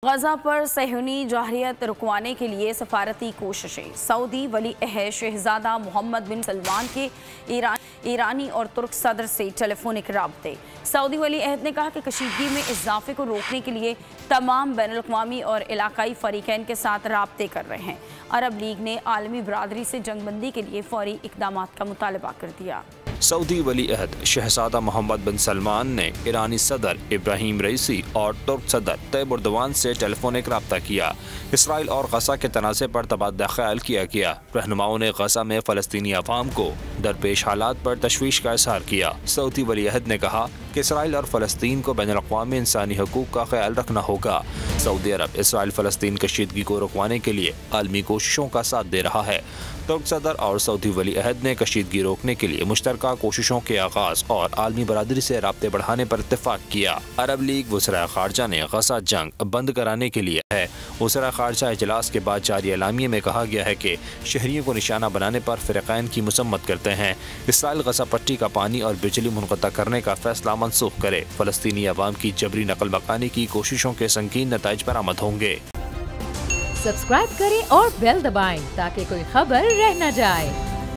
غزہ پر صہیونی جارحیت رکوانے کے لیے سفارتی کوششیں۔ سعودی ولی عہد شہزادہ محمد بن سلمان کے ایرانی اور ترک صدر سے ٹیلی فونک رابطے۔ سعودی ولی عہد نے کہا کہ کشیدگی میں اضافے کو روکنے کے لیے تمام بین الاقوامی اور علاقائی فریقین کے ساتھ رابطے کر رہے ہیں۔ عرب لیگ نے عالمی برادری سے جنگ بندی کے لیے فوری اقدامات کا مطالبہ کر دیا۔ سعودی ولی عہد شہزادہ محمد بن سلمان نے ایرانی صدر ابراہیم رئیسی اور ترک صدر طیب اردوان سے ٹیلی فونک رابطہ کیا۔ اسرائیل اور غزہ کے تنازع پر تبادلہ خیال کیا گیا۔ رہنماؤں نے غزہ میں فلسطینی عوام کو درپیش حالات پر تشویش کا اظہار کیا۔ سعودی ولی عہد نے کہا کہ اسرائیل اور فلسطین کو بین الاقوامی انسانی حقوق کا خیال رکھنا ہوگا۔ سعودی عرب اسرائیل فلسطین کشیدگی کو رکوانے کے لیے عالمی کوششوں کا ساتھ دے رہا ہے۔ ترک صدر اور سعودی ولی عہد نے کشیدگی روکنے کے لیے مشترکہ کوششوں کے آغاز اور عالمی برادری سے رابطے بڑھانے پر اتفاق کیا۔ عرب لیگ وزراء خارجہ نے غزہ جنگ بند کرانے کے لیے ہے۔ وزراء خارجہ اجلاس کے بعد جاری اعلامیے میں کہا گیا ہے کہ شہریوں کو نشانہ بنانے پر فریقین کی مذمت کرتے ہیں۔ اسرائیل غزہ پٹی کا پانی اور بجلی منقطع کرنے کا فیصلہ منسوخ کرے۔ فلسطینی عوام کی جبری نقل مکانی کی کوششوں کے سنگین نتائج برآمد ہوں گے۔ سبسکرائب کریں اور بیل دبائیں تاکہ کوئی خبر رہ نہ جائے۔